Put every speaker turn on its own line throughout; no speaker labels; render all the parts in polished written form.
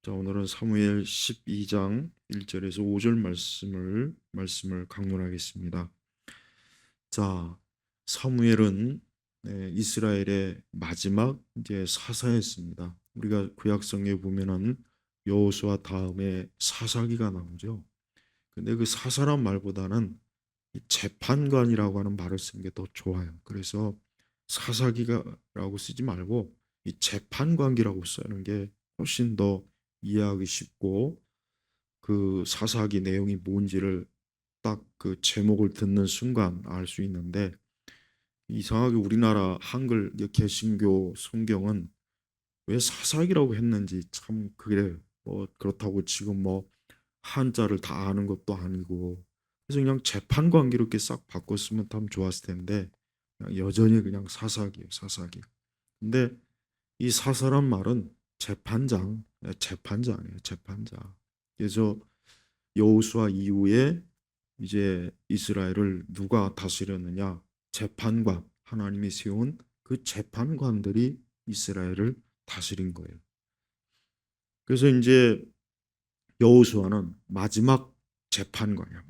자, 오늘은 사무엘 12장 1절에서 5절 말씀을 강론하겠습니다. 자, 사무엘은 이스라엘의 마지막 이제 사사였습니다. 우리가 구약성에 보면은 여호수아 다음에 사사기가 나오죠. 근데 그 사사란 말보다는 이 재판관이라고 하는 말을 쓰는 게 더 좋아요. 그래서 사사기가라고 쓰지 말고 이 재판관기라고 쓰는 게 훨씬 더 이해하기 쉽고 그 사사기 내용이 뭔지를 딱 그 제목을 듣는 순간 알 수 있는데, 이상하게 우리나라 한글 개신교 성경은 왜 사사기라고 했는지 참 그래. 뭐 그렇다고 지금 뭐 한자를 다 아는 것도 아니고, 그래서 그냥 재판관계로 이렇게 싹 바꿨으면 참 좋았을 텐데 그냥 여전히 그냥 사사기예요, 사사기. 근데 이 사사란 말은 재판장이에요, 재판장. 그래서 여호수아 이후에 이제 이스라엘을 누가 다스렸느냐? 재판관, 하나님이 세운 그 재판관들이 이스라엘을 다스린 거예요. 그래서 이제 여호수아는 마지막 재판관이야.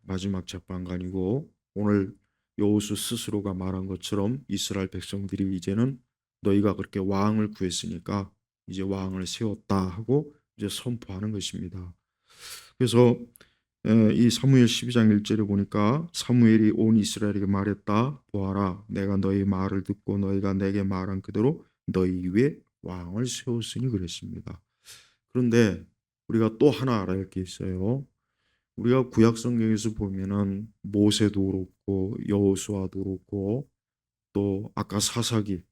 마지막 재판관이고, 오늘 여호수 스스로가 말한 것처럼 이스라엘 백성들이 이제는 너희가 그렇게 왕을 구했으니까 이제 왕을 세웠다 하고 이제 선포하는 것입니다. 그래서 이 사무엘 12장 1절에 보니까 사무엘이 온 이스라엘에게 말했다. 보아라, 내가 너희 말을 듣고 너희가 내게 말한 그대로 너희 위에 왕을 세웠으니 그랬습니다. 그런데 우리가 또 하나 알아야 할 게 있어요. 우리가 구약 성경에서 보면은 모세도 그렇고 여호수아도 그렇고 또 아까 사사기에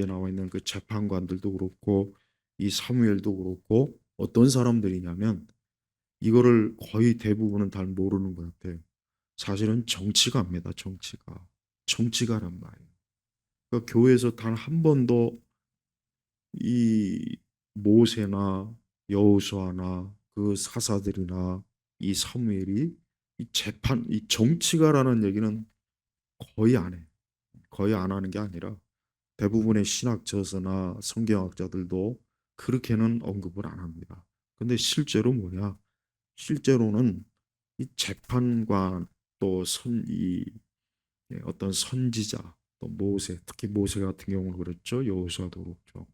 나와 있는 그 재판관들도 그렇고 이 사무엘도 그렇고 어떤 사람들이냐면 이거를 거의 대부분은 잘 모르는 것 같아요. 사실은 정치가입니다. 정치가란 말이에요. 그러니까 교회에서 단 한 번도 이 모세나 여호수아나 그 사사들이나 이 사무엘이 이 정치가라는 얘기는 거의 안 해. 거의 안 하는 게 아니라 대부분의 신학 저서나 성경학자들도 그렇게는 언급을 안 합니다. 근데 실제로 뭐냐? 실제로는 이 재판관 또 어떤 선지자 또 모세, 특히 모세 같은 경우는 그렇죠. 여호수아도 그렇죠.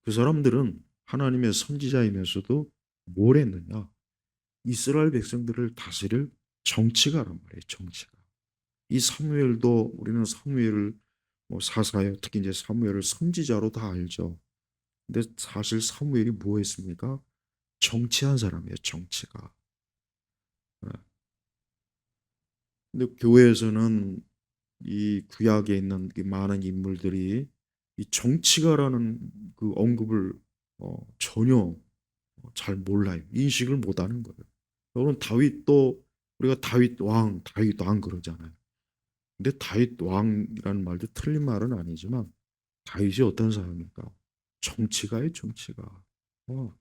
그 사람들은 하나님의 선지자이면서도 뭘 했느냐? 이스라엘 백성들을 다스릴 정치가란 말이에요. 정치가. 이 사무엘도 우리는 사무엘을 뭐 사사예요. 특히 이제 사무엘을 선지자로 다 알죠. 근데 사실 사무엘이 뭐 했습니까? 정치한 사람이에요. 정치가. 예. 근데 교회에서는 이 구약에 있는 이 많은 인물들이 이 정치가라는 그 언급을 전혀 잘 몰라요. 인식을 못하는 거예요. 여러분 다윗도 우리가 다윗 왕 그러잖아요. 근데 다윗 왕이라는 말도 틀린 말은 아니지만 다윗이 어떤 사람입니까? 정치가예요, 정치가. 어,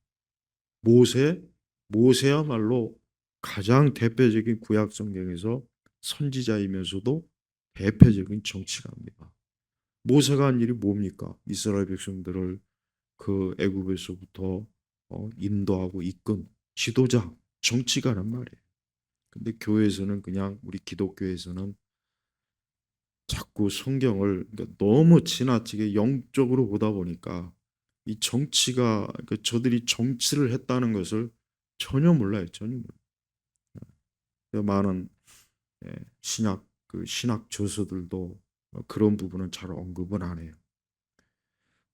모세, 모세야말로 가장 대표적인 구약 성경에서 선지자이면서도 대표적인 정치가입니다. 모세가 한 일이 뭡니까? 이스라엘 백성들을 그 애굽에서부터 인도하고 이끈 지도자, 정치가란 말이에요. 근데 교회에서는 그냥 우리 기독교에서는 자꾸 성경을 그러니까 너무 지나치게 영적으로 보다 보니까 이 정치가 그러니까 저들이 정치를 했다는 것을 전혀 몰라요. 전혀 몰라요. 많은 신학 저서들도 그런 부분은 잘 언급은 안 해요.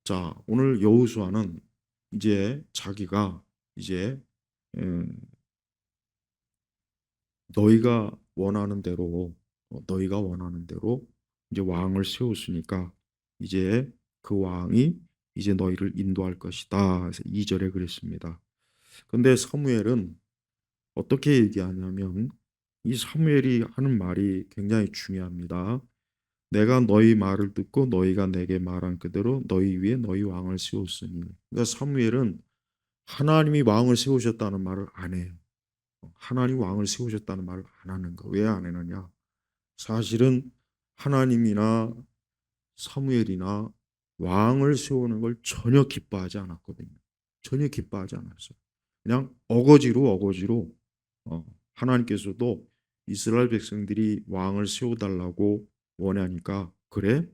자, 오늘 여호수아는 이제 자기가 이제 음, 너희가 원하는 대로 이제 왕을 세웠으니까 이제 그 왕이 이제 너희를 인도할 것이다. 그래서 2절에 그랬습니다. 근데 사무엘은 어떻게 얘기하냐면 이 사무엘이 하는 말이 굉장히 중요합니다. 내가 너희 말을 듣고 너희가 내게 말한 그대로 너희 위에 너희 왕을 세웠으니. 그러니까 사무엘은 하나님이 왕을 세우셨다는 말을 안 해요. 하나님 왕을 세우셨다는 말을 안 하는 거. 왜 안 하느냐? 사실은 하나님이나 사무엘이나 왕을 세우는 걸 전혀 기뻐하지 않았거든요. 전혀 기뻐하지 않았어요. 그냥 어거지로 하나님께서도 이스라엘 백성들이 왕을 세워달라고 원하니까 그래?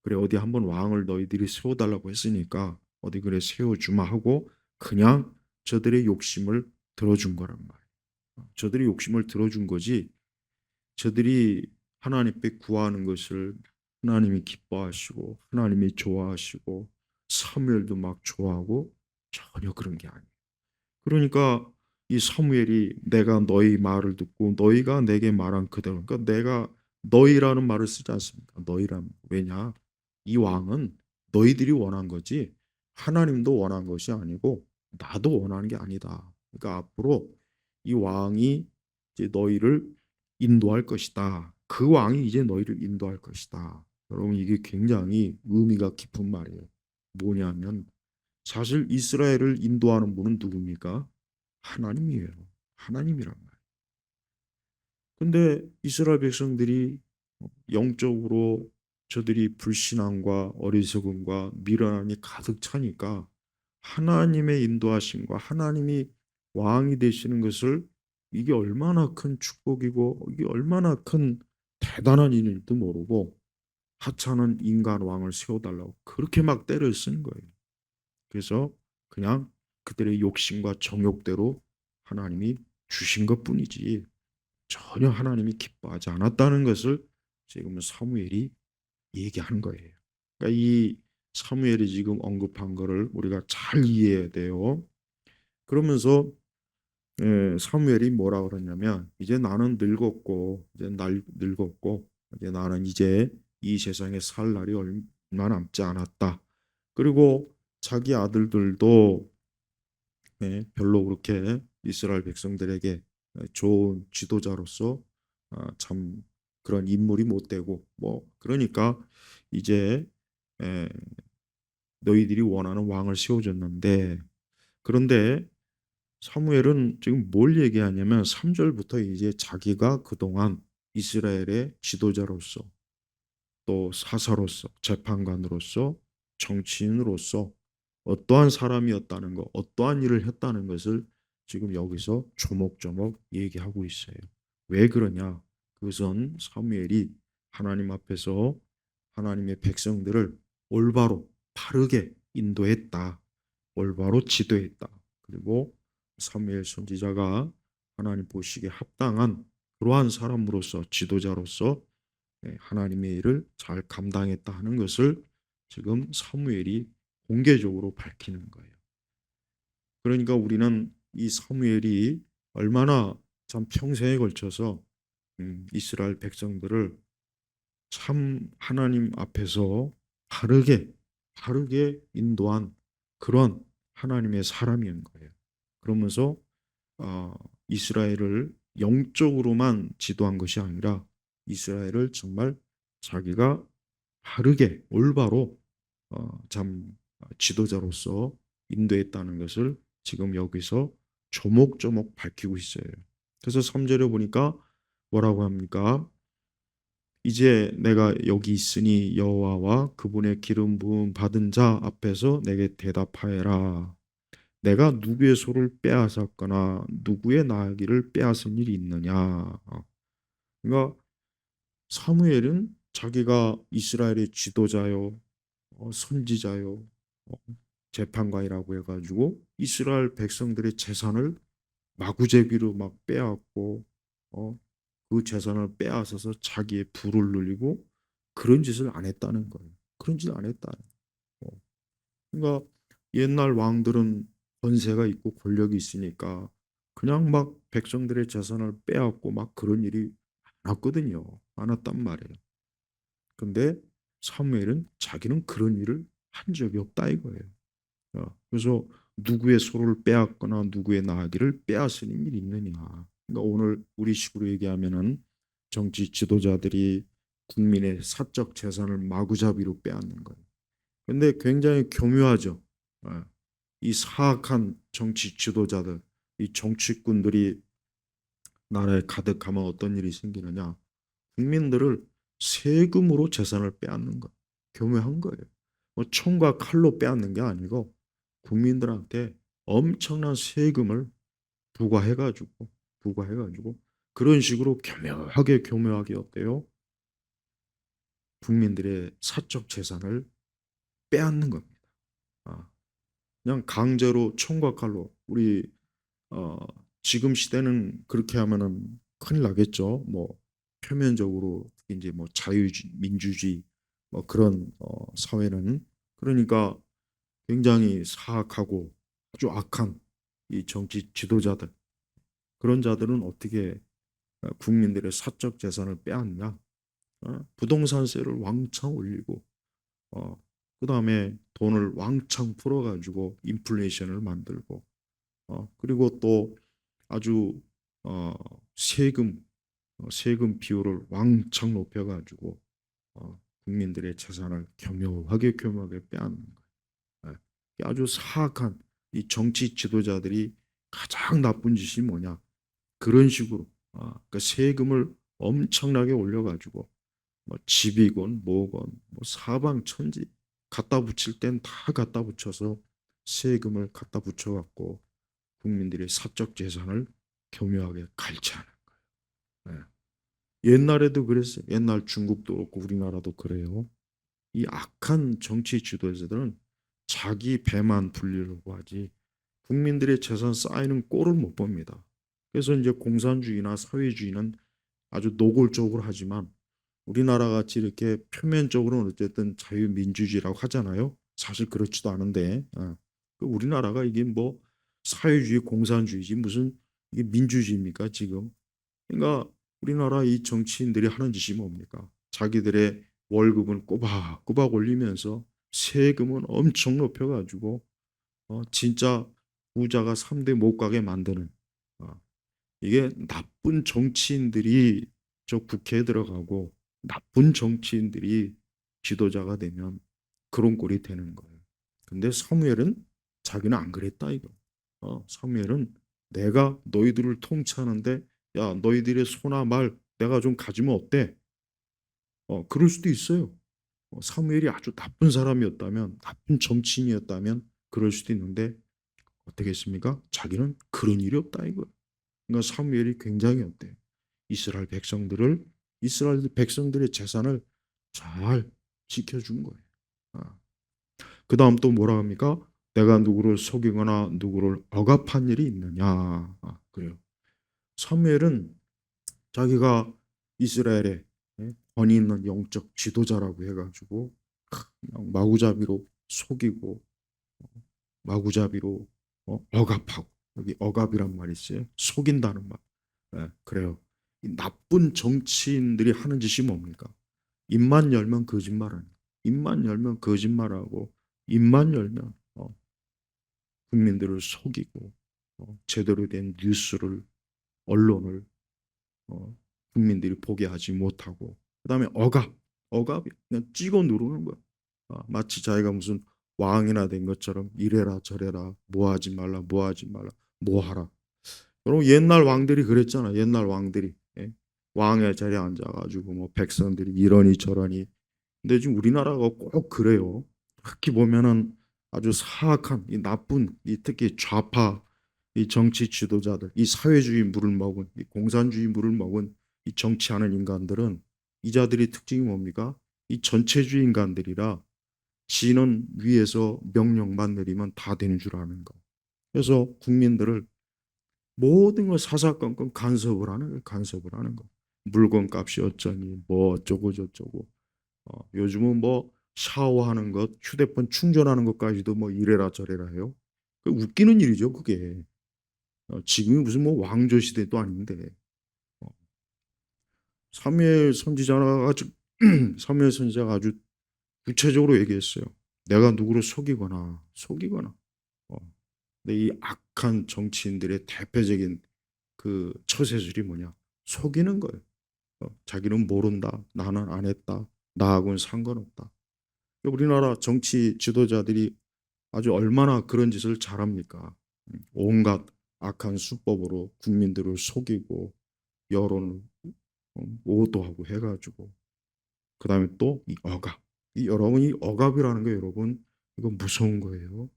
그래 어디 한번 왕을 너희들이 세워달라고 했으니까 어디 그래 세워주마 하고 그냥 저들의 욕심을 들어준 거란 말이에요. 저들이 욕심을 들어준 거지 저들이 하나님께 구하는 것을 하나님이 기뻐하시고 하나님이 좋아하시고 사무엘도 막 좋아하고 전혀 그런 게 아니에요. 그러니까 이 사무엘이 내가 너희 말을 듣고 너희가 내게 말한 그대로 그러니까 내가 너희라는 말을 쓰지 않습니까? 너희란 왜냐? 이 왕은 너희들이 원한 거지 하나님도 원한 것이 아니고 나도 원하는 게 아니다. 그러니까 앞으로 이 왕이 이제 너희를 인도할 것이다. 그 왕이 이제 너희를 인도할 것이다. 여러분 이게 굉장히 의미가 깊은 말이에요. 뭐냐면 사실 이스라엘을 인도하는 분은 누굽니까? 하나님이에요. 하나님이란 말이에요. 근데 이스라엘 백성들이 영적으로 저들이 불신앙과 어리석음과 미련함이 가득 차니까 하나님의 인도하심과 하나님이 왕이 되시는 것을 이게 얼마나 큰 축복이고 이게 얼마나 큰 대단한 일인지도 모르고 하찮은 인간 왕을 세워달라고 그렇게 막 때를 쓰는 거예요. 그래서 그냥 그들의 욕심과 정욕대로 하나님이 주신 것뿐이지 전혀 하나님이 기뻐하지 않았다는 것을 지금 사무엘이 얘기하는 거예요. 그러니까 이 사무엘이 지금 언급한 거를 우리가 잘 이해해야 돼요. 그러면서 사무엘이 뭐라 그러냐면 이제 나는 늙었고 이제 날 늙었고 이제 나는 이제 이 세상에 살 날이 얼마 남지 않았다. 그리고 자기 아들들도 별로 그렇게 이스라엘 백성들에게 좋은 지도자로서 참 그런 인물이 못 되고 뭐 그러니까 이제 에, 너희들이 원하는 왕을 세워줬는데 그런데 사무엘은 지금 뭘 얘기하냐면 3절부터 이제 자기가 그동안 이스라엘의 지도자로서 또 사사로서 재판관으로서 정치인으로서 어떠한 사람이었다는 것, 어떠한 일을 했다는 것을 지금 여기서 조목조목 얘기하고 있어요. 왜 그러냐? 그것은 사무엘이 하나님 앞에서 하나님의 백성들을 올바로 바르게 인도했다. 올바로 지도했다. 그리고 사무엘 선지자가 하나님 보시기에 합당한 그러한 사람으로서 지도자로서 하나님의 일을 잘 감당했다 하는 것을 지금 사무엘이 공개적으로 밝히는 거예요. 그러니까 우리는 이 사무엘이 얼마나 참 평생에 걸쳐서 이스라엘 백성들을 참 하나님 앞에서 바르게 인도한 그런 하나님의 사람인 거예요. 그러면서 이스라엘을 영적으로만 지도한 것이 아니라 이스라엘을 정말 자기가 바르게 올바로 참 지도자로서 인도했다는 것을 지금 여기서 조목조목 밝히고 있어요. 그래서 3절에 보니까 뭐라고 합니까? 이제 내가 여기 있으니 여호와와 그분의 기름 부음 받은 자 앞에서 내게 대답하여라. 내가 누구의 소를 빼앗았거나 누구의 나귀를 빼앗은 일이 있느냐. 그러니까 사무엘은 자기가 이스라엘의 지도자요, 선지자요, 어, 재판관이라고 해가지고 이스라엘 백성들의 재산을 마구제비로 막 빼앗고 어, 그 재산을 빼앗아서 자기의 부를 누리고 그런 짓을 안 했다는 거예요. 그런 짓을 안 했다. 그러니까 옛날 왕들은 권세가 있고 권력이 있으니까 그냥 막 백성들의 재산을 빼앗고 막 그런 일이 많았거든요. 많았단 말이에요. 근데 사무엘은 자기는 그런 일을 한 적이 없다 이거예요. 그래서 누구의 소를 빼앗거나 누구의 나귀를 빼앗으는 일이 있느냐. 그러니까 오늘 우리 식으로 얘기하면은 정치 지도자들이 국민의 사적 재산을 마구잡이로 빼앗는 거예요. 근데 굉장히 교묘하죠. 이 사악한 정치 지도자들, 이 정치꾼들이 나라에 가득하면 어떤 일이 생기느냐? 국민들을 세금으로 재산을 빼앗는 거. 교묘한 거예요. 뭐 총과 칼로 빼앗는 게 아니고 국민들한테 엄청난 세금을 부과해가지고 부과해가지고 그런 식으로 교묘하게 어때요? 국민들의 사적 재산을 빼앗는 겁니다. 아, 그냥 강제로 총과 칼로 우리 어, 지금 시대는 그렇게 하면은 큰일 나겠죠. 뭐 표면적으로 특히 이제 뭐 자유주의, 민주주의 뭐 그런 사회는 그러니까 굉장히 사악하고 아주 악한 이 정치 지도자들 그런 자들은 어떻게 국민들의 사적 재산을 빼앗냐? 부동산세를 왕창 올리고 어, 그다음에 돈을 왕창 풀어가지고 인플레이션을 만들고 그리고 또 아주 어, 세금 세금 비율을 왕창 높여가지고 국민들의 재산을 교묘하게 빼앗는 거예요. 예. 아주 사악한 이 정치 지도자들이 가장 나쁜 짓이 뭐냐? 그런 식으로 그러니까 세금을 엄청나게 올려가지고 뭐 집이건 뭐건 뭐 사방천지 갖다 붙일 땐 다 갖다 붙여서 세금을 갖다 붙여갖고 국민들의 사적 재산을 교묘하게 갈취하는 거예요. 예. 옛날에도 그랬어요. 옛날 중국도 그렇고 우리나라도 그래요. 이 악한 정치 지도자들은 자기 배만 불리려고 하지 국민들의 재산 쌓이는 꼴을 못 봅니다. 그래서 이제 공산주의나 사회주의는 아주 노골적으로 하지만 우리나라 같이 이렇게 표면적으로는 어쨌든 자유민주주의라고 하잖아요. 사실 그렇지도 않은데 우리나라가 이게 뭐 사회주의, 공산주의지 무슨 이게 민주주의입니까 지금? 그러니까 우리나라 이 정치인들이 하는 짓이 뭡니까? 자기들의 월급은 꼬박꼬박 올리면서 세금은 엄청 높여가지고 진짜 부자가 3대 못 가게 만드는 어, 이게 나쁜 정치인들이 저 국회에 들어가고 나쁜 정치인들이 지도자가 되면 그런 꼴이 되는 거예요. 근데 사무엘은 자기는 안 그랬다 이거. 사무엘은 내가 너희들을 통치하는데 야 너희들의 소나 말 내가 좀 가지면 어때? 그럴 수도 있어요. 사무엘이 아주 나쁜 사람이었다면 나쁜 정치인이었다면 그럴 수도 있는데 어떻게 했습니까? 자기는 그런 일이 없다 이거. 그러니까 사무엘이 굉장히 어때? 이스라엘 백성들의 재산을 잘 지켜준 거예요. 아. 그 다음 또 뭐라 합니까? 내가 누구를 속이거나 누구를 억압한 일이 있느냐? 그래요. 사무엘은 자기가 이스라엘의 권위 있는 영적 지도자라고 해가지고 그냥 마구잡이로 속이고 마구잡이로 억압하고 여기 억압이란 말이 있어요. 속인다는 말. 그래요. 이 나쁜 정치인들이 하는 짓이 뭡니까? 입만 열면 거짓말하는. 입만 열면 거짓말하고 입만 열면 국민들을 속이고 제대로 된 뉴스를 언론을 어, 국민들이 보게 하지 못하고 그다음에 억압이 그냥 찍어 누르는 거야. 마치 자기가 무슨 왕이나 된 것처럼 이래라 저래라 뭐 하지 말라 뭐 하라. 여러분 옛날 왕들이 그랬잖아. 옛날 왕들이 예? 왕의 자리에 앉아가지고 뭐 백성들이 이러니 저러니. 근데 지금 우리나라가 꼭 그래요. 특히 보면은 아주 사악한 이 나쁜 이 특히 좌파 이 정치 지도자들, 이 사회주의 물을 먹은 이 공산주의 물을 먹은 이 정치하는 인간들은 이 자들의 특징이 뭡니까? 이 전체주의 인간들이라 지는 위에서 명령만 내리면 다 되는 줄 아는 거. 그래서 국민들을 모든 걸 사사건건 간섭을 하는 거예요. 간섭을 하는 거. 물건 값이 어쩌니 뭐 어쩌고 저쩌고. 요즘은 뭐 샤워하는 것, 휴대폰 충전하는 것까지도 뭐 이래라 저래라 해요. 그 웃기는 일이죠, 그게. 지금이 무슨 뭐 왕조 시대도 아닌데. 어, 사무엘 선지자가 아주 사무엘 선지자가 아주 구체적으로 얘기했어요. 내가 누구를 속이거나. 어, 근데 이 악한 정치인들의 대표적인 그 처세술이 뭐냐? 속이는 거예요. 자기는 모른다. 나는 안 했다. 나하고는 상관없다. 우리나라 정치 지도자들이 아주 얼마나 그런 짓을 잘합니까? 온갖 악한 수법으로 국민들을 속이고 여론을 오도하고 해가지고 그다음에 또 이 억압. 이 여러분 이 억압이라는 게 여러분 이거 무서운 거예요.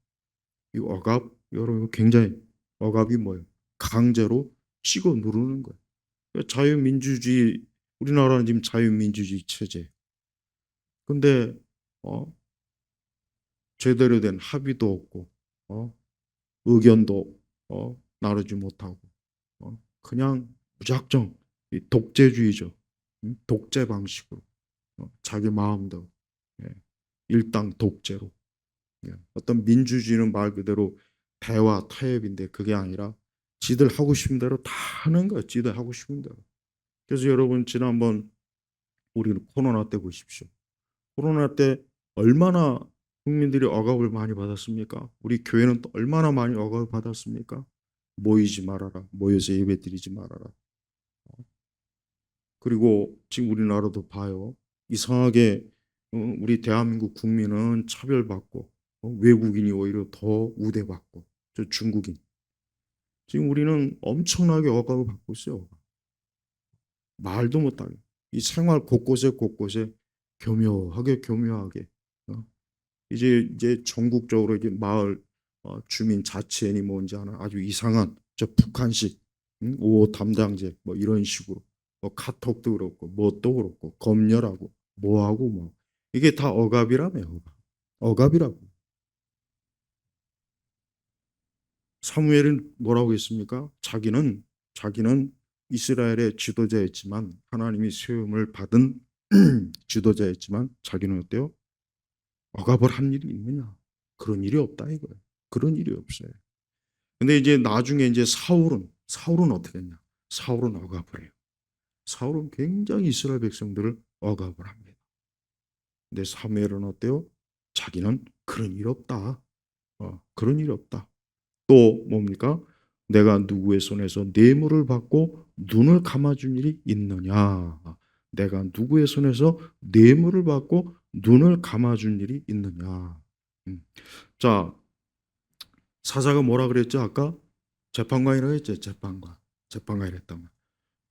이 억압 여러분 굉장히 억압이 뭐예요? 강제로 찍어 누르는 거예요. 그러니까 자유민주주의 우리나라는 지금 자유민주주의 체제. 근데 어, 제대로 된 합의도 없고 어, 의견도 나누지 못하고 그냥 무작정 이 독재주의죠. 독재 방식으로 자기 마음대로 예, 일당 독재로 어떤 민주주의는 말 그대로 대화 타협인데 그게 아니라 지들 하고 싶은 대로 다 하는 거예요. 지들 하고 싶은 대로. 그래서 여러분 지난번 우리는 코로나 때 보십시오. 코로나 때 얼마나 국민들이 억압을 많이 받았습니까? 우리 교회는 또 얼마나 많이 억압을 받았습니까? 모이지 말아라. 모여서 예배 드리지 말아라. 그리고 지금 우리나라도 봐요. 이상하게 우리 대한민국 국민은 차별받고 외국인이 오히려 더 우대받고 저 중국인. 지금 우리는 엄청나게 억압을 받고 있어요. 말도 못하게. 이 생활 곳곳에 곳곳에 교묘하게 교묘하게 이제 전국적으로 이제 마을 주민 자치회니 뭔지 아나 아주 이상한 저 북한식 5.5 담당제 뭐 이런 식으로 뭐 카톡도 그렇고 뭣도 그렇고 검열하고 뭐하고 뭐 이게 다 억압이라며 억압이라고. 사무엘은 뭐라고 했습니까? 자기는 이스라엘의 지도자였지만 하나님이 세움을 받은 지도자였지만 자기는 어때요? 억압을 한 일이 있느냐? 그런 일이 없다 이거예요. 그런 일이 없어요. 근데 이제 나중에 이제 사울은 어떻게 했냐? 사울은 억압을 해요. 사울은 굉장히 이스라엘 백성들을 억압을 합니다. 근데 사무엘은 어때요? 자기는 그런 일 없다. 그런 일 없다. 또 뭡니까? 내가 누구의 손에서 뇌물을 받고 눈을 감아준 일이 있느냐? 내가 누구의 손에서 뇌물을 받고 눈을 감아준 일이 있느냐? 음. 자, 사사가 뭐라 그랬죠? 아까 재판관이라고 했죠. 재판관이랬다면.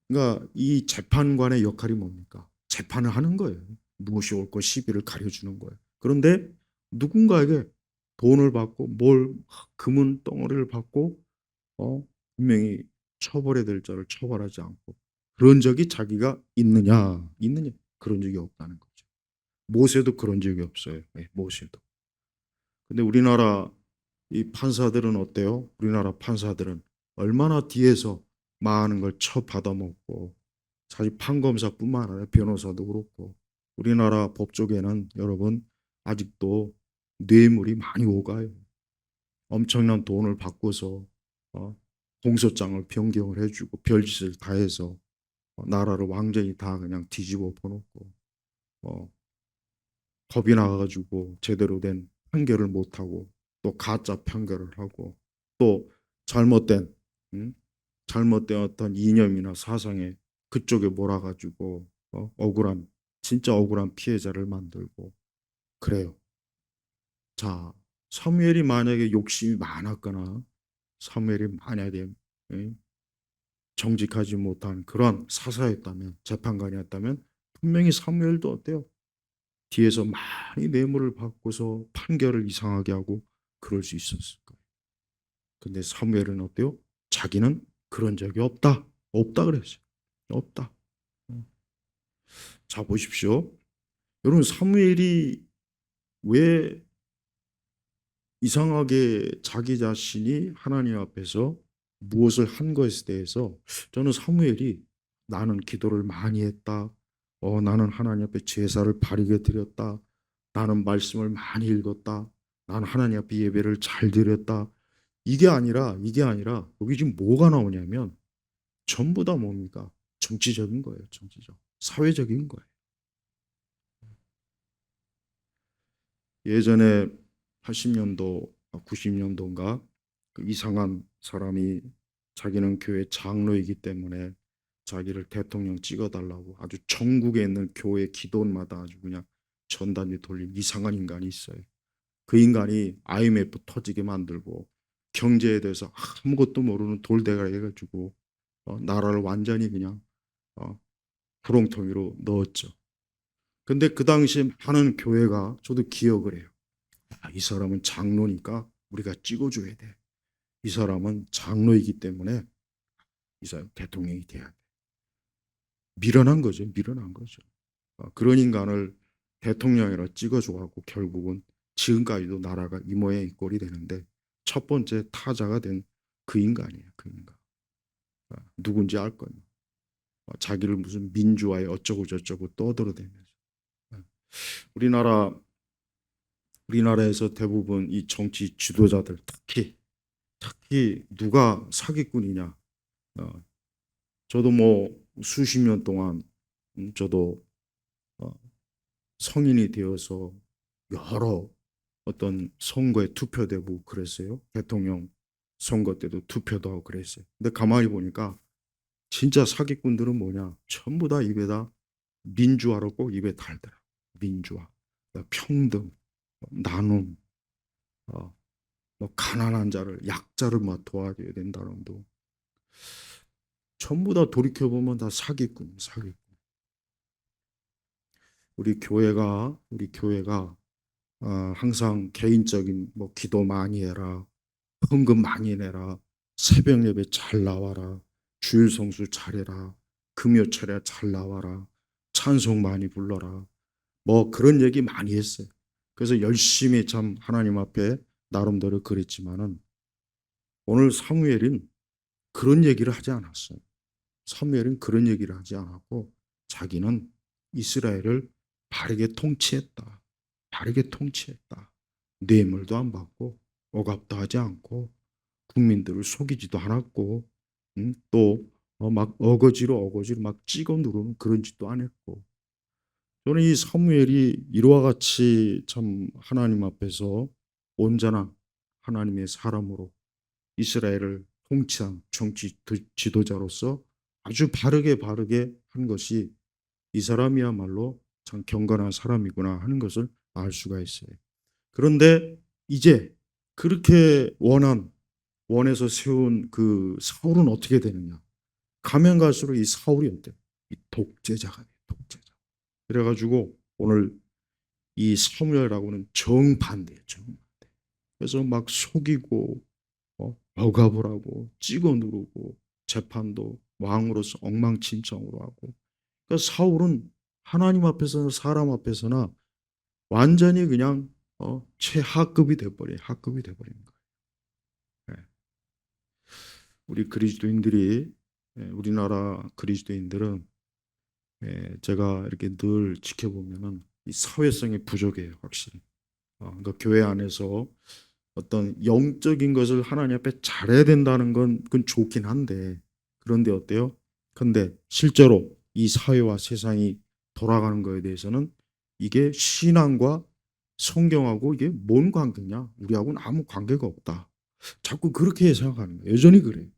그러니까 이 재판관의 역할이 뭡니까? 재판을 하는 거예요. 무엇이 옳고 시비를 가려주는 거예요. 그런데 누군가에게 돈을 받고 뭘 금은 덩어리를 받고 분명히 처벌해야 될 자를 처벌하지 않고 그런 적이 자기가 있느냐 그런 적이 없다는 거죠. 모세도 그런 적이 없어요. 네, 모세도. 근데 우리나라 이 판사들은 어때요? 우리나라 판사들은 얼마나 뒤에서 많은 걸 처받아먹고 사실 판검사뿐만 아니라 변호사도 그렇고 우리나라 법조계는 여러분 아직도 뇌물이 많이 오가요. 엄청난 돈을 받고서 어, 공소장을 변경을 해주고 별짓을 다 해서 나라를 완전히 다 그냥 뒤집어 엎어놓고 어, 겁이 나가지고 제대로 된 판결을 못하고 또 가짜 판결을 하고 또 잘못된 음? 잘못된 어떤 이념이나 사상에 그쪽에 몰아가지고 억울한 진짜 억울한 피해자를 만들고 그래요. 자, 사무엘이 만약에 욕심이 많았거나 사무엘이 만약에 예, 정직하지 못한 그런 사사였다면 재판관이었다면 분명히 사무엘도 어때요? 뒤에서 많이 뇌물을 받고서 판결을 이상하게 하고 그럴 수 있었을 거예요. 근데 사무엘은 어때요? 자기는 그런 적이 없다. 없다 그랬어요. 없다. 자 보십시오. 여러분 사무엘이 왜 이상하게 자기 자신이 하나님 앞에서 무엇을 한 것에 대해서 저는 사무엘이 나는 기도를 많이 했다. 나는 하나님 앞에 제사를 바르게 드렸다. 나는 말씀을 많이 읽었다. 나는 하나님 앞에 예배를 잘 드렸다. 이게 아니라 여기 지금 뭐가 나오냐면 전부 다 뭡니까? 정치적인 거예요. 정치적. 사회적인 거예요. 예전에 80년도, 90년도인가 그 이상한 사람이 자기는 교회 장로이기 때문에 자기를 대통령 찍어달라고 아주 전국에 있는 교회 기도원마다 아주 그냥 전단지 돌린 이상한 인간이 있어요. 그 인간이 IMF 터지게 만들고 경제에 대해서 아무것도 모르는 돌대가리 해가지고 나라를 완전히 그냥 어, 구렁텅이로 넣었죠. 근데 그 당시 많은 교회가 저도 기억을 해요. 이 사람은 장로니까 우리가 찍어줘야 돼. 이 사람은 장로이기 때문에 이 사람 대통령이 돼야 돼. 밀어난 거죠. 밀어난 거죠. 그런 인간을 대통령이라 찍어줘갖고 결국은 지금까지도 나라가 이 모양 이 꼴이 되는데 첫 번째 타자가 된 그 인간이에요. 그 인간. 누군지 알 거예요. 자기를 무슨 민주화에 어쩌고 저쩌고 떠들어대면서. 우리나라 우리나라에서 대부분 이 정치 지도자들 특히 누가 사기꾼이냐? 저도 뭐 수십 년 동안 저도 어, 성인이 되어서 여러 어떤 선거에 투표되고 그랬어요. 대통령 선거 때도 투표도 하고 그랬어요. 근데 가만히 보니까 진짜 사기꾼들은 뭐냐? 전부 다 입에다 민주화로 꼭 입에 달더라. 민주화, 평등, 나눔, 어, 뭐 가난한 자를 약자를 막 도와줘야 된다는 도 전부 다 돌이켜 보면 다 사기꾼, 사기꾼. 우리 교회가 항상 개인적인 뭐 기도 많이 해라, 헌금 많이 내라, 새벽 예배 잘 나와라, 주일 성수 잘해라, 금요철에 잘 나와라, 찬송 많이 불러라. 뭐 그런 얘기 많이 했어요. 그래서 열심히 참 하나님 앞에 나름대로 그랬지만은 오늘 사무엘은 그런 얘기를 하지 않았어요. 사무엘은 그런 얘기를 하지 않았고 자기는 이스라엘을 바르게 통치했다. 바르게 통치했다. 뇌물도 안 받고 억압도 하지 않고 국민들을 속이지도 않았고 또막 어거지로 막 찍어 누르는 그런 짓도 안 했고 저는 이 사무엘이 이와 같이 참 하나님 앞에서 온전한 하나님의 사람으로 이스라엘을 통치한 정치 지도자로서 아주 바르게 한 것이 이 사람이야말로 참 경건한 사람이구나 하는 것을 알 수가 있어요. 그런데 이제 그렇게 원해서 세운 그 사울은 어떻게 되느냐? 가면 갈수록 이 사울이 어때요? 이 독재자가 돼요. 독재자. 그래가지고 오늘 이 사무엘하고는 정반대예요. 정반대. 그래서 막 속이고 억압을 하고 찍어 누르고 재판도 왕으로서 엉망진창으로 하고 그러니까 사울은 하나님 앞에서나 사람 앞에서나 완전히 그냥 최하급이 돼버려요. 하급이 돼버리는 거예요. 네. 우리 그리스도인들이 우리나라 그리스도인들은 제가 이렇게 늘 지켜보면은 이 사회성이 부족해요. 확실히. 그러니까 교회 안에서 어떤 영적인 것을 하나님 앞에 잘해야 된다는 건 그건 좋긴 한데 그런데 어때요? 근데 실제로 이 사회와 세상이 돌아가는 거에 대해서는 이게 신앙과 성경하고 이게 뭔 관계냐? 우리하고는 아무 관계가 없다. 자꾸 그렇게 생각하는 거예요. 여전히 그래요.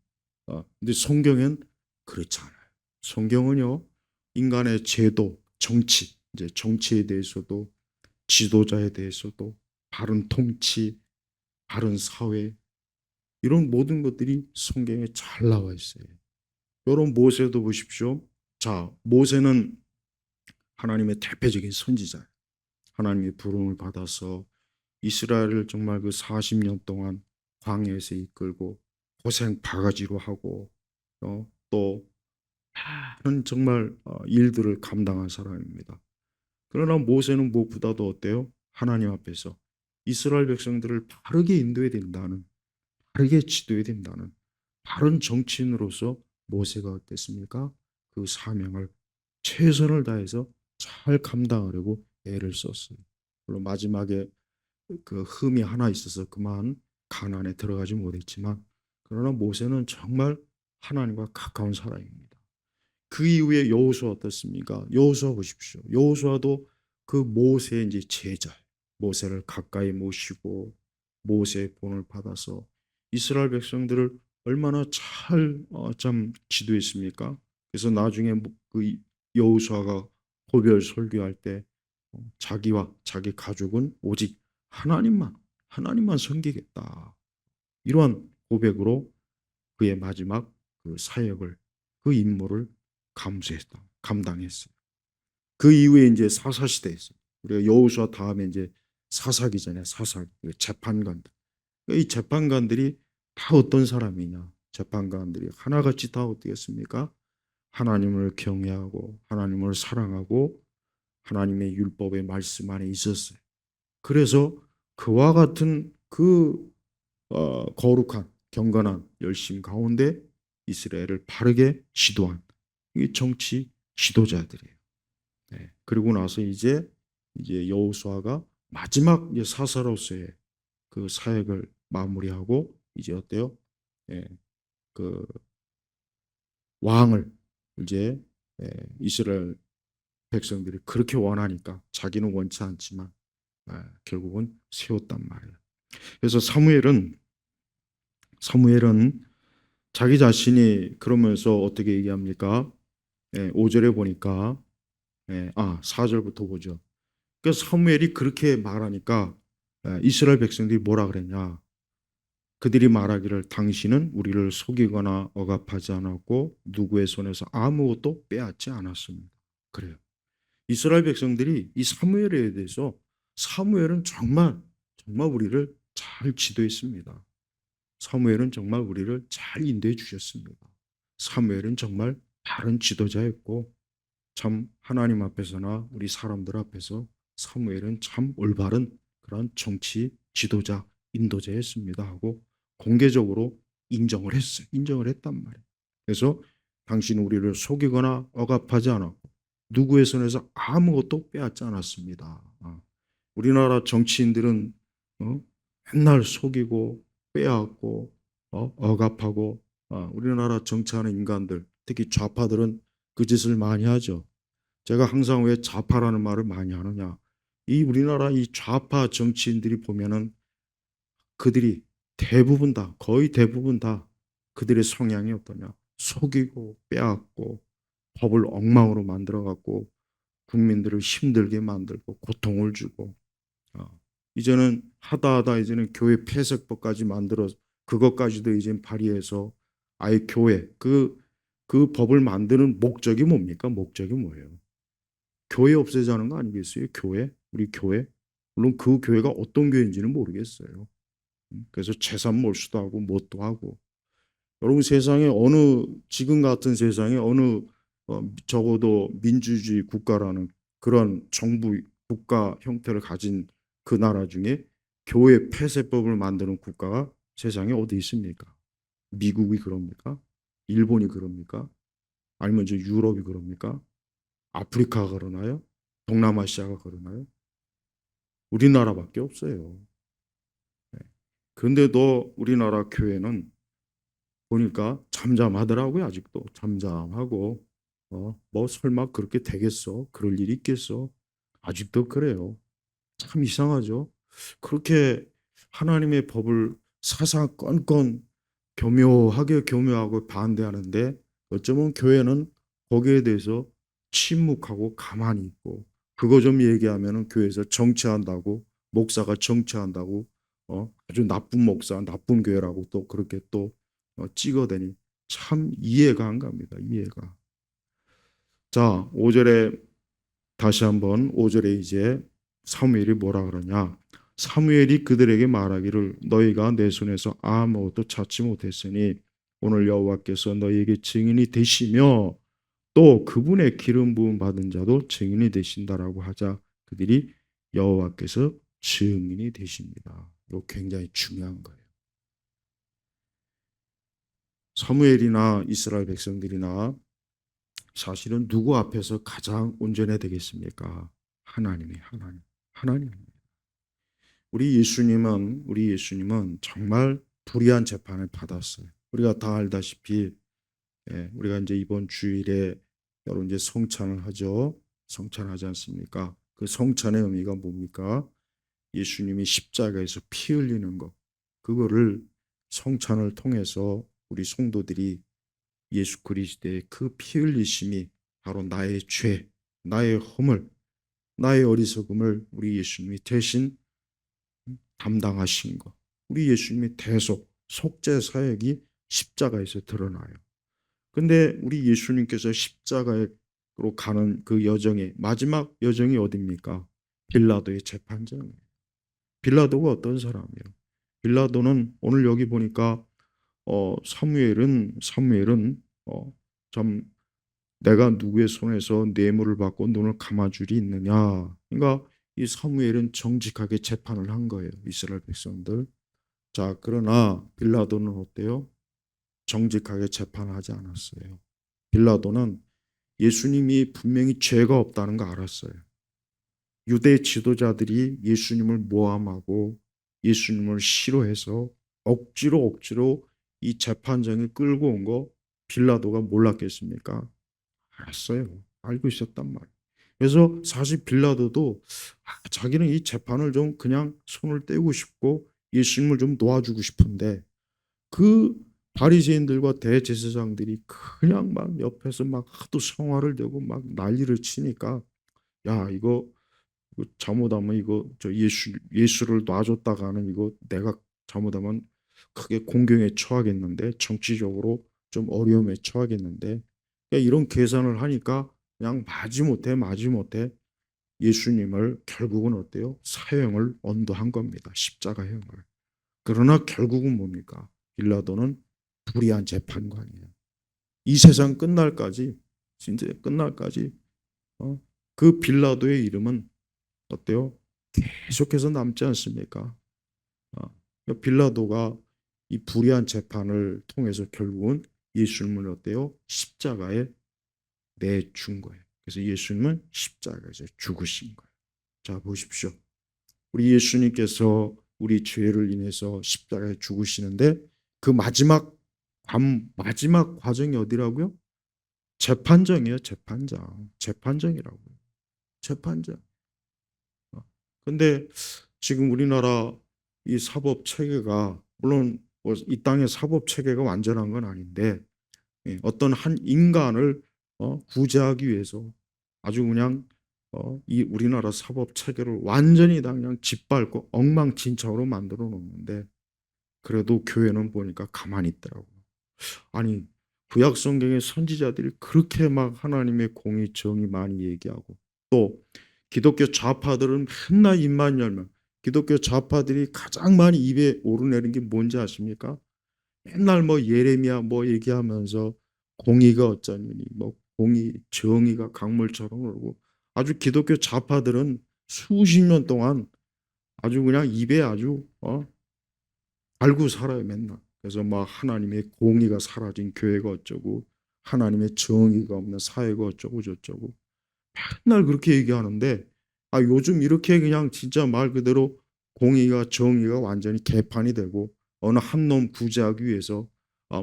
근데 성경엔 그렇지 않아요. 성경은요, 인간의 제도, 정치, 이제 정치에 대해서도 지도자에 대해서도 바른 통치, 바른 사회 이런 모든 것들이 성경에 잘 나와 있어요. 여러분 모세도 보십시오. 자, 모세는 하나님의 대표적인 선지자예요. 하나님의 부름을 받아서 이스라엘을 정말 그 40년 동안 광야에서 이끌고 고생 바가지로 하고 또 많은 정말 일들을 감당한 사람입니다. 그러나 모세는 무엇보다도 어때요? 하나님 앞에서 이스라엘 백성들을 바르게 인도해야 된다는 바르게 지도해야 된다는 바른 정치인으로서 모세가 어땠습니까? 그 사명을 최선을 다해서 잘 감당하려고 애를 썼어요. 물론 마지막에 그 흠이 하나 있어서 그만 가나안에 들어가지 못했지만 그러나 모세는 정말 하나님과 가까운 사람입니다. 그 이후에 여호수아 어떻습니까? 여호수아 보십시오. 여호수아도 그 모세의 이제 제자, 모세를 가까이 모시고 모세의 본을 받아서 이스라엘 백성들을 얼마나 참 지도했습니까? 그래서 나중에 그 여호수아가 호별 설교할 때 자기와 자기 가족은 오직 하나님만 섬기겠다. 이러한 고백으로 그의 마지막 그 사역을 그 임무를 감당했어요. 그 이후에 이제 사사 시대였어요. 우리가 여호수아 다음에 이제 사사기잖아요. 사사 그 재판관들. 이 재판관들이 다 어떤 사람이냐? 재판관들이 하나같이 다 어떻겠습니까? 하나님을 경외하고 하나님을 사랑하고 하나님의 율법의 말씀 안에 있었어요. 그래서 그와 같은 그 거룩한 경건한 열심 가운데 이스라엘을 바르게 지도한 이 정치 지도자들이에요. 네. 그리고 나서 이제 여호수아가 마지막 사사로서의 그 사역을 마무리하고 이제 어때요? 예, 그 왕을 이제 이스라엘 백성들이 그렇게 원하니까 자기는 원치 않지만 결국은 세웠단 말이에요. 그래서 사무엘은 자기 자신이 그러면서 어떻게 얘기합니까? 5절에 보니까 4절부터 보죠. 그래서 사무엘이 그렇게 말하니까 이스라엘 백성들이 뭐라 그랬냐? 그들이 말하기를 당신은 우리를 속이거나 억압하지 않았고 누구의 손에서 아무것도 빼앗지 않았습니다. 그래요. 이스라엘 백성들이 이 사무엘에 대해서 사무엘은 정말 우리를 잘 지도했습니다. 사무엘은 정말 우리를 잘 인도해 주셨습니다. 사무엘은 정말 바른 지도자였고 참 하나님 앞에서나 우리 사람들 앞에서 사무엘은 참 올바른 그런 정치 지도자, 인도자였습니다 하고 공개적으로 인정을 했어요. 인정을 했단 말이에요. 그래서 당신은 우리를 속이거나 억압하지 않았고 누구의 손에서 아무것도 빼앗지 않았습니다. 우리나라 정치인들은 맨날 속이고 빼앗고 억압하고 우리나라 정치하는 인간들 특히 좌파들은 그 짓을 많이 하죠. 제가 항상 왜 좌파라는 말을 많이 하느냐. 이 우리나라 이 좌파 정치인들이 보면은 그들이 대부분 다 거의 대부분 다 그들의 성향이 어떠냐. 속이고 빼앗고 법을 엉망으로 만들어 갖고 국민들을 힘들게 만들고 고통을 주고 이제는 하다 이제는 교회 폐쇄법까지 만들어 그것까지도 이제 발의해서 아예 교회 그 법을 만드는 목적이 뭡니까? 목적이 뭐예요? 교회 없애자는 거 아니겠어요? 교회? 우리 교회? 물론 그 교회가 어떤 교회인지는 모르겠어요. 그래서 재산 몰수도 하고 뭣도 하고 여러분 세상에 지금 같은 세상에 적어도 민주주의 국가라는 그런 정부 국가 형태를 가진 그 나라 중에 교회 폐쇄법을 만드는 국가가 세상에 어디 있습니까? 미국이 그럽니까? 일본이 그럽니까? 아니면 저 유럽이 그럽니까? 아프리카가 그러나요? 동남아시아가 그러나요? 우리나라밖에 없어요. 그런데도 우리나라 교회는 보니까 잠잠하더라고요. 아직도 잠잠하고 뭐 설마 그렇게 되겠어? 그럴 일이 있겠어? 아직도 그래요. 참 이상하죠. 그렇게 하나님의 법을 사사건건 교묘하고 반대하는데 어쩌면 교회는 거기에 대해서 침묵하고 가만히 있고 그거 좀 얘기하면은 교회에서 정치한다고 목사가 정치한다고 아주 나쁜 목사, 나쁜 교회라고 또 그렇게 또 찍어대니 참 이해가 안 갑니다. 이해가. 자, 5절에 다시 한번 5절에 이제 사무엘이 뭐라 그러냐? 사무엘이 그들에게 말하기를 너희가 내 손에서 아무것도 찾지 못했으니 오늘 여호와께서 너희에게 증인이 되시며 또 그분의 기름 부음 받은 자도 증인이 되신다라고 하자 그들이 여호와께서 증인이 되십니다. 이거 굉장히 중요한 거예요. 사무엘이나 이스라엘 백성들이나 사실은 누구 앞에서 가장 온전해야 되겠습니까? 하나님입니다. 우리 예수님은 정말 불의한 재판을 받았어요. 우리가 다 알다시피 우리가 이제 이번 주일에 여러분 이제 성찬을 하죠. 성찬하지 않습니까? 그 성찬의 의미가 뭡니까? 예수님이 십자가에서 피 흘리는 것. 그거를 성찬을 통해서 우리 성도들이 예수 그리스도의 그 피 흘리심이 바로 나의 죄, 나의 허물, 나의 어리석음을 우리 예수님이 대신 담당하신 것. 우리 예수님의 대속, 속죄 사역이 십자가에서 드러나요. 근데 우리 예수님께서 십자가로 가는 그 여정의 마지막 여정이 어디입니까? 빌라도의 재판정이에요. 빌라도가 어떤 사람이에요? 빌라도는 오늘 여기 보니까 사무엘은 참 내가 누구의 손에서 뇌물을 받고 눈을 감아줄이 있느냐. 그러니까 이 사무엘은 정직하게 재판을 한 거예요. 이스라엘 백성들. 자, 그러나 빌라도는 어때요? 정직하게 재판하지 않았어요. 빌라도는 예수님이 분명히 죄가 없다는 거 알았어요. 유대 지도자들이 예수님을 모함하고 예수님을 싫어해서 억지로 이 재판정에 끌고 온 거 빌라도가 몰랐겠습니까? 알았어요. 알고 있었단 말이에요. 그래서 사실 빌라도도 자기는 이 재판을 좀 그냥 손을 떼고 싶고 예수님을 좀 놓아주고 싶은데 그 바리새인들과 대제사장들이 그냥 막 옆에서 막 하도 성화를 내고 막 난리를 치니까 야 이거 잘못하면 이거 저 예수를 놔줬다가는 이거 내가 잘못하면 크게 공경에 처하겠는데 정치적으로 좀 어려움에 처하겠는데 그러니까 이런 계산을 하니까 그냥 마지못해 예수님을 결국은 어때요? 사형을 언도한 겁니다. 십자가형을. 그러나 결국은 뭡니까? 빌라도는 불의한 재판관이에요. 이 세상 끝날까지 진짜 끝날까지 어? 그 빌라도의 이름은 어때요? 계속해서 남지 않습니까? 그러니까 빌라도가 이 불의한 재판을 통해서 결국은 예수님을 어때요? 십자가에 내준 거예요. 그래서 예수님은 십자가에서 죽으신 거예요. 자, 보십시오. 우리 예수님께서 우리 죄를 인해서 십자가에 죽으시는데 그 마지막 과정이 어디라고요? 재판정이에요. 재판정이라고요. 재판정. 근데 지금 우리나라 이 사법 체계가 물론 뭐이 땅의 사법 체계가 완전한 건 아닌데 어떤 한 인간을 구제하기 위해서 아주 그냥 이 우리나라 사법 체계를 완전히 다 그냥 짓밟고 엉망진창으로 만들어 놓는데 그래도 교회는 보니까 가만히 있더라고요. 아니 구약 성경의 선지자들이 그렇게 막 하나님의 공의 정의 많이 얘기하고 또 기독교 좌파들은 맨날 입만 열면 기독교 좌파들이 가장 많이 입에 오르내린 게 뭔지 아십니까? 맨날 뭐 예레미야 뭐 얘기하면서 공의가 어쩌니 뭐 공의 정의가 강물처럼 흐르고 아주 기독교 좌파들은 수십 년 동안 아주 그냥 입에 아주 달고 살아요 맨날. 그래서 막 하나님의 공의가 사라진 교회가 어쩌고 하나님의 정의가 없는 사회가 어쩌고 저쩌고 맨날 그렇게 얘기하는데 요즘 이렇게 그냥 진짜 말 그대로 공의가 정의가 완전히 개판이 되고 어느 한 놈 구제하기 위해서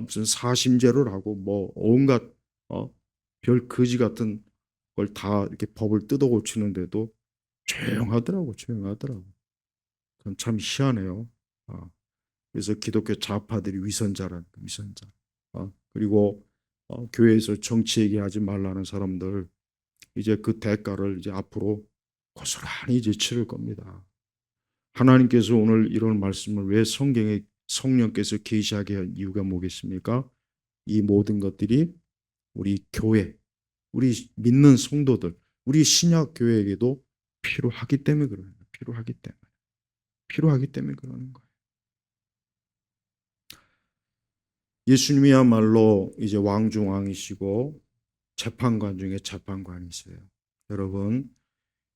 무슨 사심제를 하고 뭐 온갖 어, 별 거지 같은 걸 다 이렇게 법을 뜯어 고치는데도 조용하더라고. 그건 참 희한해요. 어, 그래서 기독교 좌파들이 위선자. 그리고 교회에서 정치 얘기하지 말라는 사람들 이제 그 대가를 이제 앞으로 고스란히 이제 치를 겁니다. 하나님께서 오늘 이런 말씀을 왜 성경에 성령께서 계시하게 한 이유가 뭐겠습니까? 이 모든 것들이 우리 교회, 우리 믿는 성도들, 우리 신약 교회에게도 필요하기 때문에 그러는 거예요. 필요하기 때문에 그러는 거예요. 예수님이야말로 이제 왕 중 왕이시고 재판관 중에 재판관이세요. 여러분,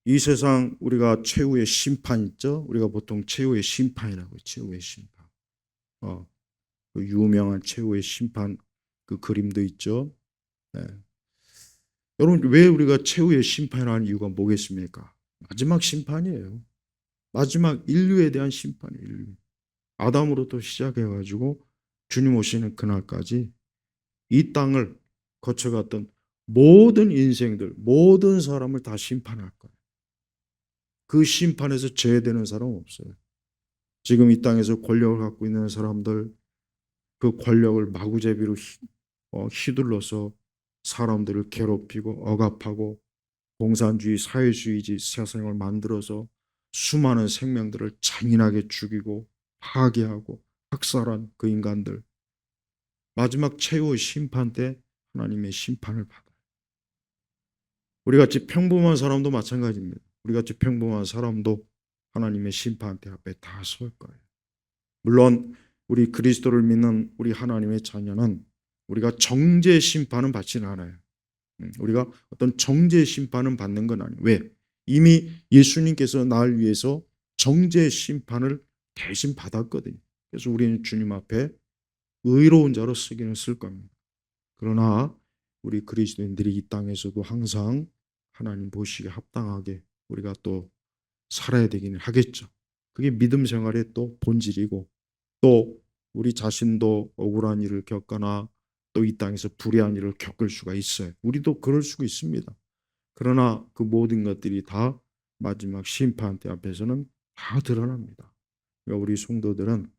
이 세상 우리가 최후의 심판 있죠? 우리가 보통 최후의 심판이라고 최후의 심판. 그 유명한 최후의 심판 그 그림도 있죠. 네. 여러분 왜 우리가 최후의 심판이라는 이유가 뭐겠습니까? 마지막 심판이에요. 마지막 인류에 대한 심판이에요. 인류. 아담으로부터 시작해가지고 주님 오시는 그날까지 이 땅을 거쳐갔던 모든 인생들, 모든 사람을 다 심판할 거예요. 그 심판에서 제외되는 사람 없어요. 지금 이 땅에서 권력을 갖고 있는 사람들, 그 권력을 마구잡이로 휘둘러서 사람들을 괴롭히고 억압하고 공산주의, 사회주의지 세상을 만들어서 수많은 생명들을 잔인하게 죽이고 파괴하고 학살한 그 인간들 마지막 최후의 심판 때 하나님의 심판을 받아요. 우리같이 평범한 사람도 마찬가지입니다. 우리같이 평범한 사람도 하나님의 심판 대 앞에 다 설 거예요. 물론 우리 그리스도를 믿는 우리 하나님의 자녀는 우리가 정죄 심판은 받지는 않아요. 우리가 어떤 정죄 심판은 받는 건 아니에요. 왜? 이미 예수님께서 나를 위해서 정죄 심판을 대신 받았거든요. 그래서 우리는 주님 앞에 의로운 자로 쓰기는 쓸 겁니다. 그러나 우리 그리스도인들이 이 땅에서도 항상 하나님 보시기에 합당하게 우리가 또 살아야 되기는 하겠죠. 그게 믿음 생활의 또 본질이고, 또 우리 자신도 억울한 일을 겪거나 또 이 땅에서 불의한 일을 겪을 수가 있어요. 우리도 그럴 수가 있습니다. 그러나 그 모든 것들이 다 마지막 심판대 앞에서는 다 드러납니다. 그러니까 우리 성도들은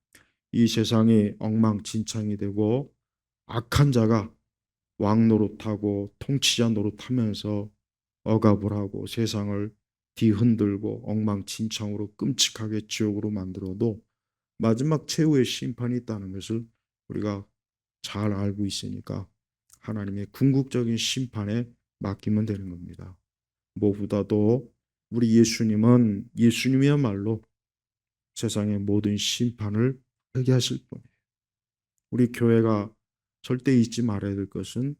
이 세상이 엉망진창이 되고 악한 자가 왕 노릇하고 통치자 노릇하면서 억압을 하고 세상을 뒤흔들고 엉망진창으로 끔찍하게 지옥으로 만들어도 마지막 최후의 심판이 있다는 것을 우리가 잘 알고 있으니까 하나님의 궁극적인 심판에 맡기면 되는 겁니다. 무엇보다도 우리 예수님이야말로 세상의 모든 심판을 하게 하실 분이에요. 우리 교회가 절대 잊지 말아야 될 것은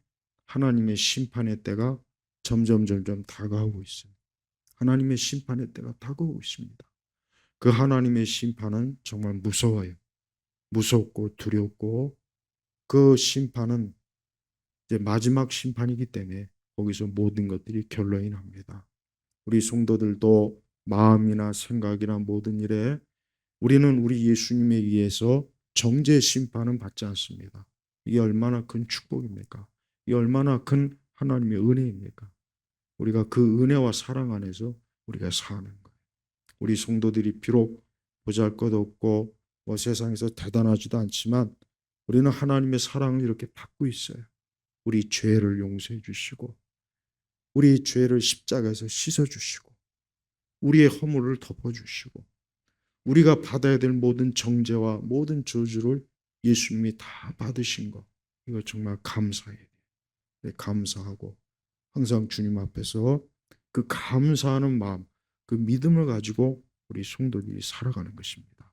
하나님의 심판의 때가 점점 다가오고 있어요. 하나님의 심판의 때가 다가오고 있습니다. 그 하나님의 심판은 정말 무서워요. 무섭고 두렵고, 그 심판은 이제 마지막 심판이기 때문에 거기서 모든 것들이 결론이 납니다. 우리 성도들도 마음이나 생각이나 모든 일에 우리는 우리 예수님에 의해서 정죄 심판은 받지 않습니다. 이게 얼마나 큰 축복입니까? 이게 얼마나 큰 하나님의 은혜입니까? 우리가 그 은혜와 사랑 안에서 우리가 사는 거예요. 우리 성도들이 비록 보잘것없고 뭐 세상에서 대단하지도 않지만 우리는 하나님의 사랑을 이렇게 받고 있어요. 우리 죄를 용서해 주시고, 우리 죄를 십자가에서 씻어 주시고, 우리의 허물을 덮어 주시고, 우리가 받아야 될 모든 정죄와 모든 저주를 예수님이 다 받으신 것, 이거 정말 감사해요. 네, 감사하고 항상 주님 앞에서 그 감사하는 마음, 그 믿음을 가지고 우리 성도들이 살아가는 것입니다.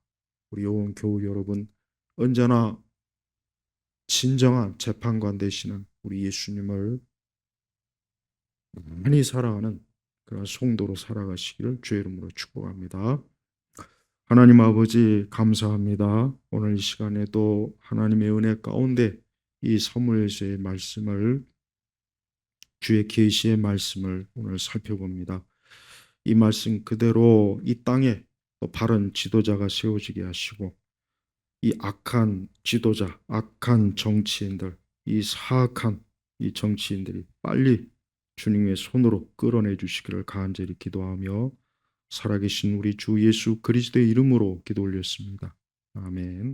우리 요원 교우 여러분, 언제나 진정한 재판관 되시는 우리 예수님을 많이 사랑하는 그런 성도로 살아가시기를 주의 이름으로 축복합니다. 하나님 아버지 감사합니다. 오늘 이 시간에도 하나님의 은혜 가운데 이 사무엘서의 말씀을, 주의 계시의 말씀을 오늘 살펴봅니다. 이 말씀 그대로 이 땅에 또 바른 지도자가 세워지게 하시고, 이 악한 지도자, 악한 정치인들, 이 사악한 이 정치인들이 빨리 주님의 손으로 끌어내 주시기를 간절히 기도하며 살아계신 우리 주 예수 그리스도의 이름으로 기도 올렸습니다. 아멘.